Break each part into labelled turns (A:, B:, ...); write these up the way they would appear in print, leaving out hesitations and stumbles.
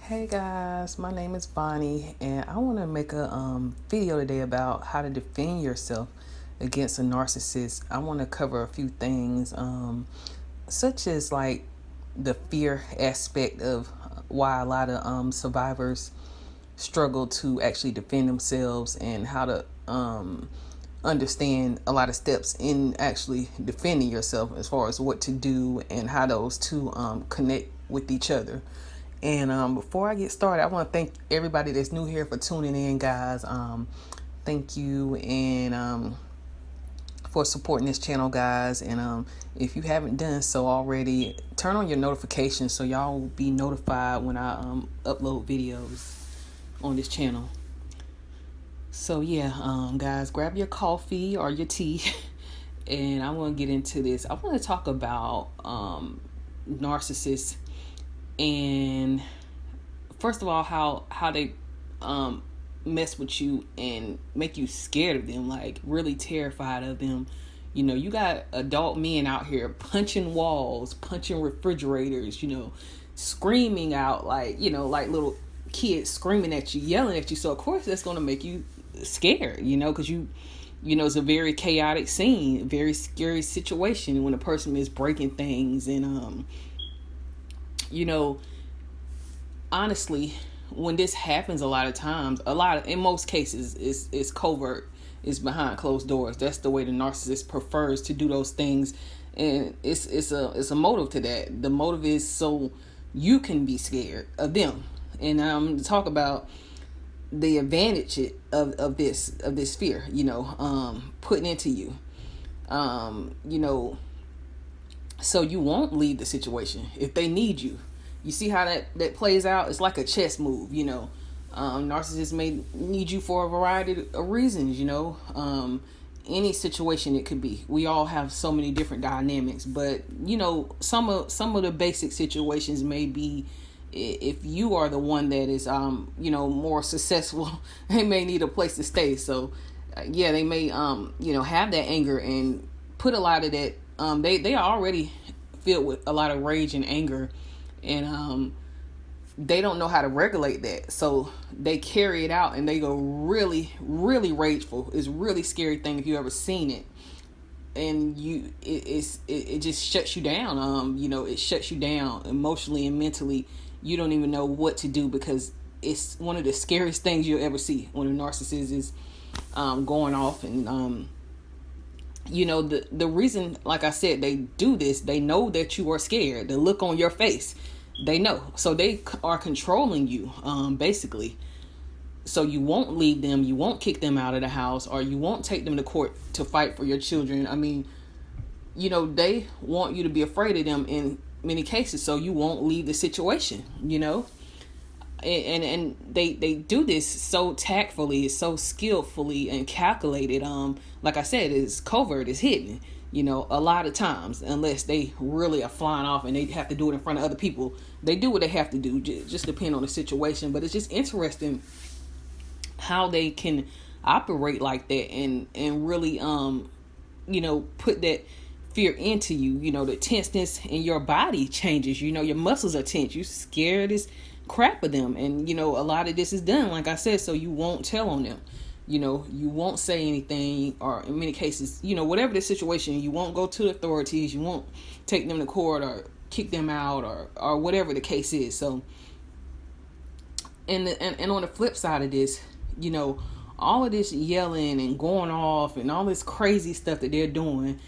A: Hey guys, my name is Bonnie, and I want to make a video today about how to defend yourself against a narcissist. I want to cover a few things, such as like the fear aspect of why a lot of survivors struggle to actually defend themselves, and how to understand a lot of steps in actually defending yourself as far as what to do and how those two connect with each other. And before I get started, I want to thank everybody that's new here for tuning in, guys. Thank you, and for supporting this channel, guys. And if you haven't done so already, turn on your notifications so y'all will be notified when I upload videos on this channel. So yeah, guys, grab your coffee or your tea, and I want to get into this. I want to talk about narcissists. And first of all, how they mess with you and make you scared of them, like really terrified of them. You know, you got adult men out here punching walls, punching refrigerators, screaming out like little kids screaming at you, yelling at you. So of course that's going to make you scared, because it's a very chaotic scene, a very scary situation when a person is breaking things. And honestly, when this happens, a lot of times, in most cases, it's covert, it's behind closed doors. That's the way the narcissist prefers to do those things, and it's a motive to that. The motive is so you can be scared of them. And talk about the advantage of this fear, putting into you, so you won't leave the situation if they need you. You see how that plays out? It's like a chess move, narcissists may need you for a variety of reasons, any situation it could be. We all have so many different dynamics, but some of the basic situations may be, if you are the one that is more successful, they may need a place to stay. So they may have that anger and put a lot of that. They are already filled with a lot of rage and anger, and they don't know how to regulate that, so they carry it out and they go really, really rageful. It's a really scary thing if you ever seen it, and it just shuts you down. It shuts you down emotionally and mentally. You don't even know what to do, because it's one of the scariest things you'll ever see when a narcissist is going off. And the reason, like I said, they do this, they know that you are scared. The look on your face, they know. So they are controlling you, basically. So you won't leave them, you won't kick them out of the house, or you won't take them to court to fight for your children. I mean, they want you to be afraid of them in many cases, so you won't leave the situation, and they do this so tactfully, so skillfully and calculated. Like I said, it's covert, it's hidden, a lot of times, unless they really are flying off and they have to do it in front of other people. They do what they have to do, just depend on the situation. But it's just interesting how they can operate like that, and really put that fear into you. The tenseness in your body changes. Your muscles are tense, you scared as crap of them. And a lot of this is done, like I said, so you won't tell on them. You won't say anything, or in many cases, whatever the situation, you won't go to the authorities, you won't take them to court or kick them out, or whatever the case is. So and on the flip side of this, all of this yelling and going off and all this crazy stuff that they're doing,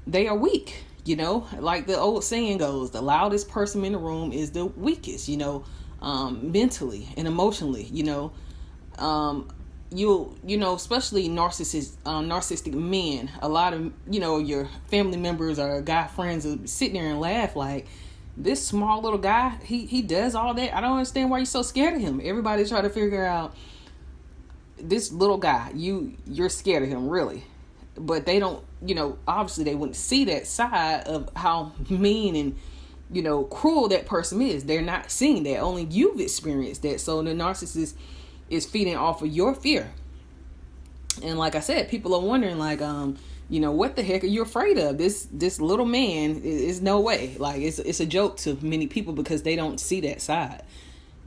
A: they are weak. Like the old saying goes, the loudest person in the room is the weakest, mentally and emotionally. Especially narcissistic men, a lot of your family members or guy friends are sitting there and laugh like, this small little guy, he does all that. I don't understand why you're so scared of him. Everybody's trying to figure out, this little guy, you're scared of him, really. But they don't, obviously they wouldn't see that side of how mean and cruel that person is. They're not seeing that. Only you've experienced that. So the narcissist is feeding off of your fear. And like I said, people are wondering, like, what the heck are you afraid of? This little man is no way. Like, it's a joke to many people because they don't see that side.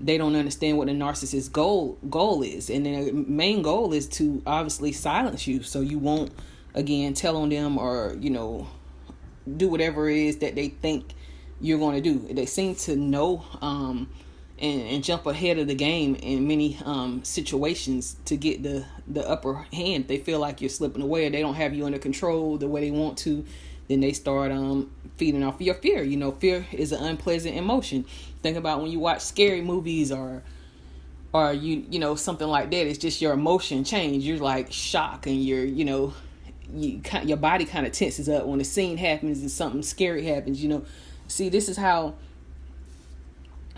A: they don't understand what the narcissist's goal is, and their main goal is to obviously silence you, so you won't again tell on them, or do whatever it is that they think you're going to do. They seem to know and jump ahead of the game in many situations to get the upper hand. They feel like you're slipping away, or they don't have you under control the way they want to. Then they start feeding off your fear. Fear is an unpleasant emotion. Think about when you watch scary movies or something like that. It's just your emotion change. You're like shocked, and your body kind of tenses up when a scene happens and something scary happens. See, this is how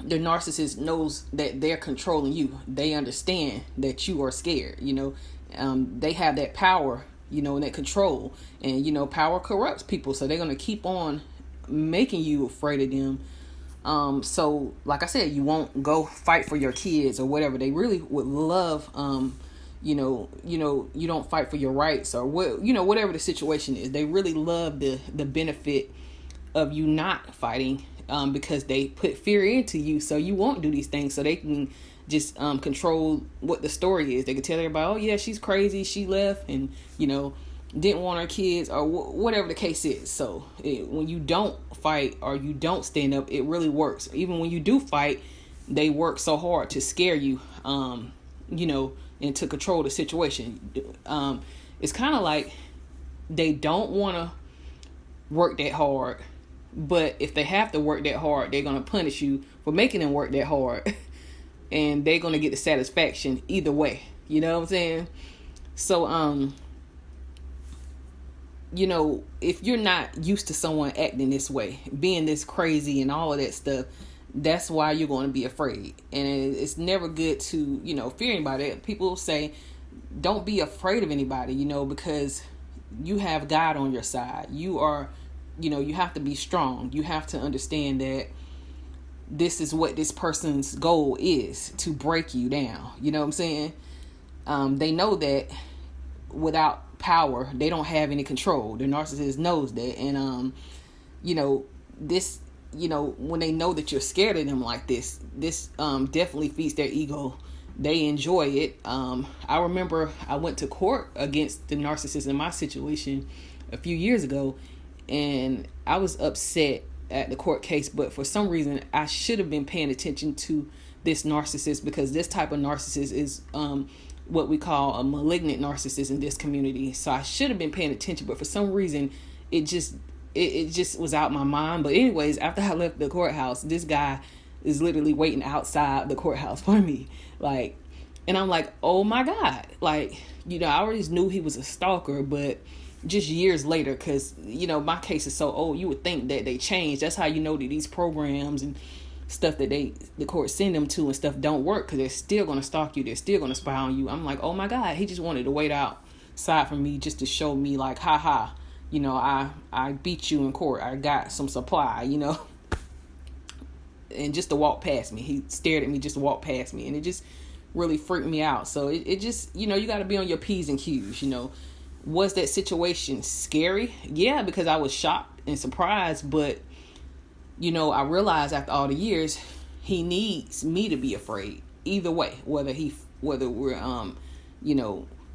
A: the narcissist knows that they're controlling you. They understand that you are scared. They have that power, and that control, and power corrupts people, so they're going to keep on making you afraid of them. So like I said, you won't go fight for your kids or whatever. They really would love you don't fight for your rights, or whatever the situation is. They really love the benefit of you not fighting, because they put fear into you, so you won't do these things, so they can just control what the story is. They can tell everybody, oh yeah, she's crazy, she left, and didn't want her kids, or whatever the case is. So when you don't fight or you don't stand up, it really works. Even when you do fight, they work so hard to scare you, and to control the situation. It's kind of like they don't want to work that hard, but if they have to work that hard, they're going to punish you for making them work that hard. And they're going to get the satisfaction either way. You know what I'm saying? So, if you're not used to someone acting this way, being this crazy and all of that stuff, that's why you're going to be afraid. And it's never good to, fear anybody. People say, don't be afraid of anybody, because you have God on your side. You are, you have to be strong. You have to understand that this is what this person's goal is, to break you down. You know what I'm saying? They know that without power, they don't have any control. The narcissist knows that. And, this, when they know that you're scared of them like this definitely feeds their ego. They enjoy it. I remember I went to court against the narcissist in my situation a few years ago, and I was upset at the court case, but for some reason I should have been paying attention to this narcissist, because this type of narcissist is what we call a malignant narcissist in this community. So I should have been paying attention, but for some reason it just was out my mind. But anyways, after I left the courthouse, this guy is literally waiting outside the courthouse for me, and I'm like, oh my God, I already knew he was a stalker, but just years later, because my case is so old, you would think that they changed. That's how you know that these programs and stuff that the court send them to and stuff don't work, because they're still going to stalk you, they're still going to spy on you. I'm like, oh my God, he just wanted to wait outside for me just to show me ha, I beat you in court, I got some supply, and just to walk past me. He stared at me just to walk past me, and it just really freaked me out. So it just, you got to be on your P's and Q's. Was that situation scary? Yeah, because I was shocked and surprised, but I realized after all the years, he needs me to be afraid either way, whether we're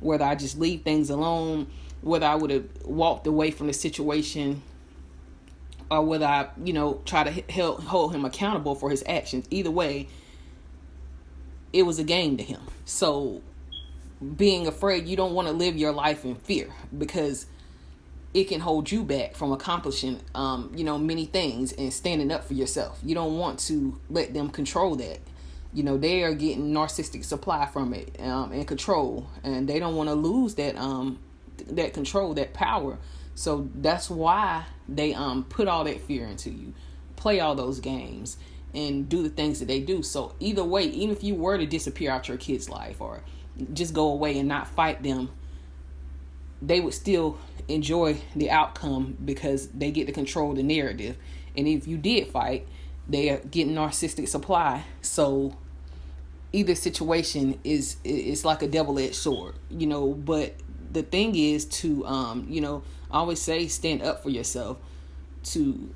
A: whether I just leave things alone, whether I would have walked away from the situation, or whether I try to hold him accountable for his actions. Either way, it was a game to him. So being afraid, you don't want to live your life in fear, because it can hold you back from accomplishing many things and standing up for yourself. You don't want to let them control that. They are getting narcissistic supply from it, and control, and they don't want to lose that that control, that power. So that's why they put all that fear into you, play all those games, and do the things that they do. So either way, even if you were to disappear out your kid's life, or just go away and not fight them, they would still enjoy the outcome, because they get to control the narrative. And if you did fight, they are getting narcissistic supply. So either situation is like a double-edged sword, but the thing is to I always say, stand up for yourself, to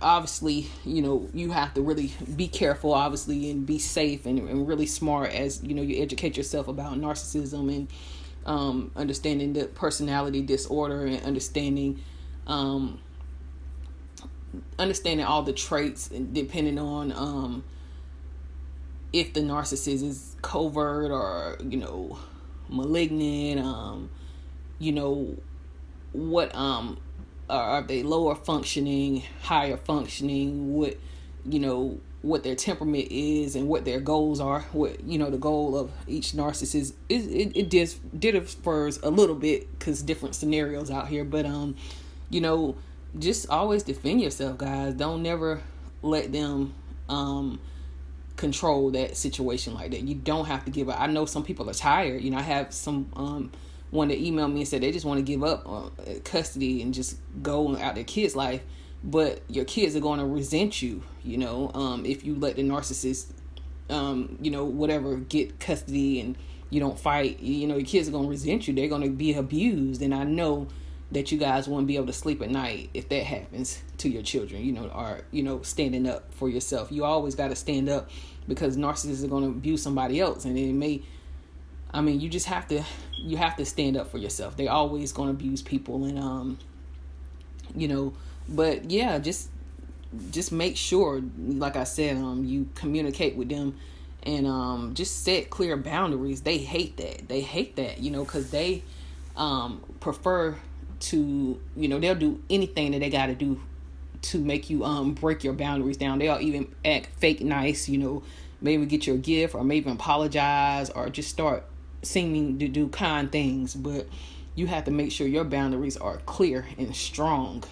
A: obviously, you have to really be careful, obviously, and be safe and really smart as, you educate yourself about narcissism and understanding the personality disorder and understanding all the traits, and depending on if the narcissist is covert or malignant, what are they lower functioning, higher functioning, what their temperament is and what their goals are, what the goal of each narcissist is. It differs a little bit because different scenarios out here, but just always defend yourself, guys. Don't never let them control that situation like that. You don't have to give up. I know some people are tired. I have some one that emailed me and said they just want to give up custody and just go out their kids' life. But your kids are going to resent you, if you let the narcissist, whatever, get custody and you don't fight. Your kids are going to resent you. They're going to be abused. And I know that you guys won't be able to sleep at night if that happens to your children, or, standing up for yourself. You always got to stand up because narcissists are going to abuse somebody else. And it may, you just have to stand up for yourself. They're always going to abuse people. And, but yeah, just make sure, like I said, you communicate with them and just set clear boundaries. They hate that. Because they prefer to, they'll do anything that they got to do to make you break your boundaries down. They'll even act fake nice, maybe get you a gift or maybe apologize or just start seeming to do kind things. But you have to make sure your boundaries are clear and strong.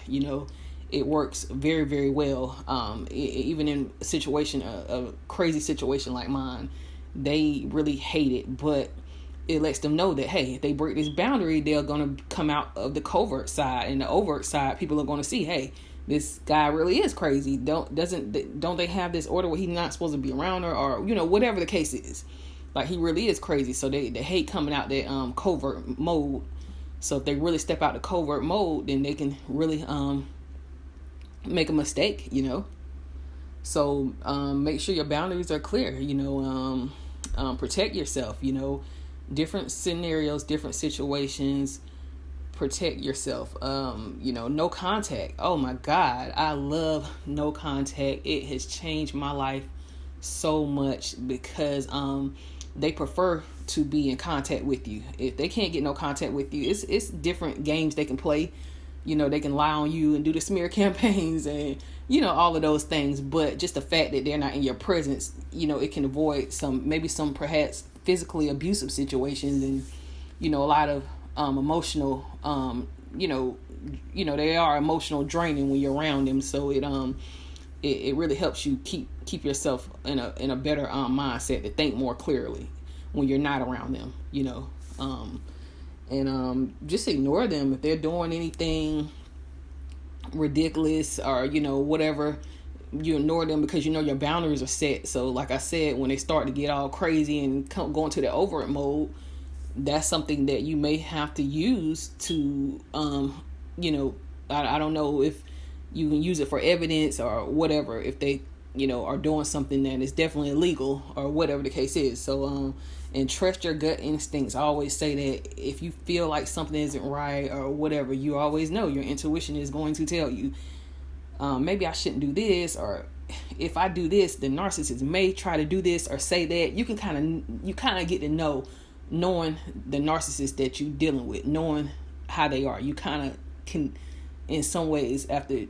A: It works very, very well. Even in a situation, a crazy situation like mine, they really hate it, but it lets them know that, hey, if they break this boundary, they're going to come out of the covert side, and the overt side, people are going to see, hey, this guy really is crazy. Don't they have this order where he's not supposed to be around her, or whatever the case is. Like, he really is crazy. So they hate coming out that covert mode. So if they really step out the covert mode, then they can really make a mistake, So make sure your boundaries are clear. Protect yourself. Different scenarios, different situations. Protect yourself. No contact. Oh my God, I love no contact. It has changed my life so much because they prefer to be in contact with you. If they can't get no contact with you, it's different games they can play. They can lie on you and do the smear campaigns and all of those things. But just the fact that they're not in your presence, it can avoid some perhaps physically abusive situations and a lot of emotional they are emotional draining when you're around them. So it really helps you keep yourself in a better mindset to think more clearly when you're not around them, and just ignore them if they're doing anything ridiculous or whatever. You ignore them because your boundaries are set. So like I said, when they start to get all crazy and go into the overt mode, that's something that you may have to use to I don't know if you can use it for evidence or whatever, if they are doing something that is definitely illegal or whatever the case is. So and trust your gut instincts. I always say that if you feel like something isn't right or whatever, you always know your intuition is going to tell you, maybe I shouldn't do this, or if I do this, the narcissist may try to do this or say that. You kind of get to knowing the narcissist that you're dealing with, knowing how they are. You kind of can, in some ways, after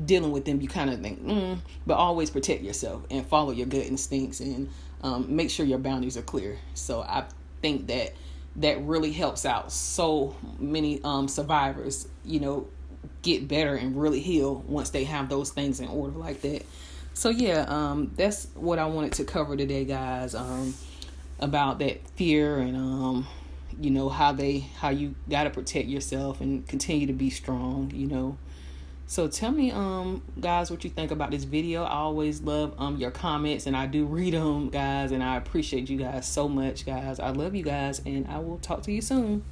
A: dealing with them, you kind of think, but always protect yourself and follow your gut instincts and make sure your boundaries are clear. So I think that really helps out so many survivors, get better and really heal once they have those things in order like that. So yeah, that's what I wanted to cover today, guys, about that fear and how you got to protect yourself and continue to be strong. So tell me, guys, what you think about this video. I always love your comments, and I do read them, guys, and I appreciate you guys so much, guys. I love you guys, and I will talk to you soon.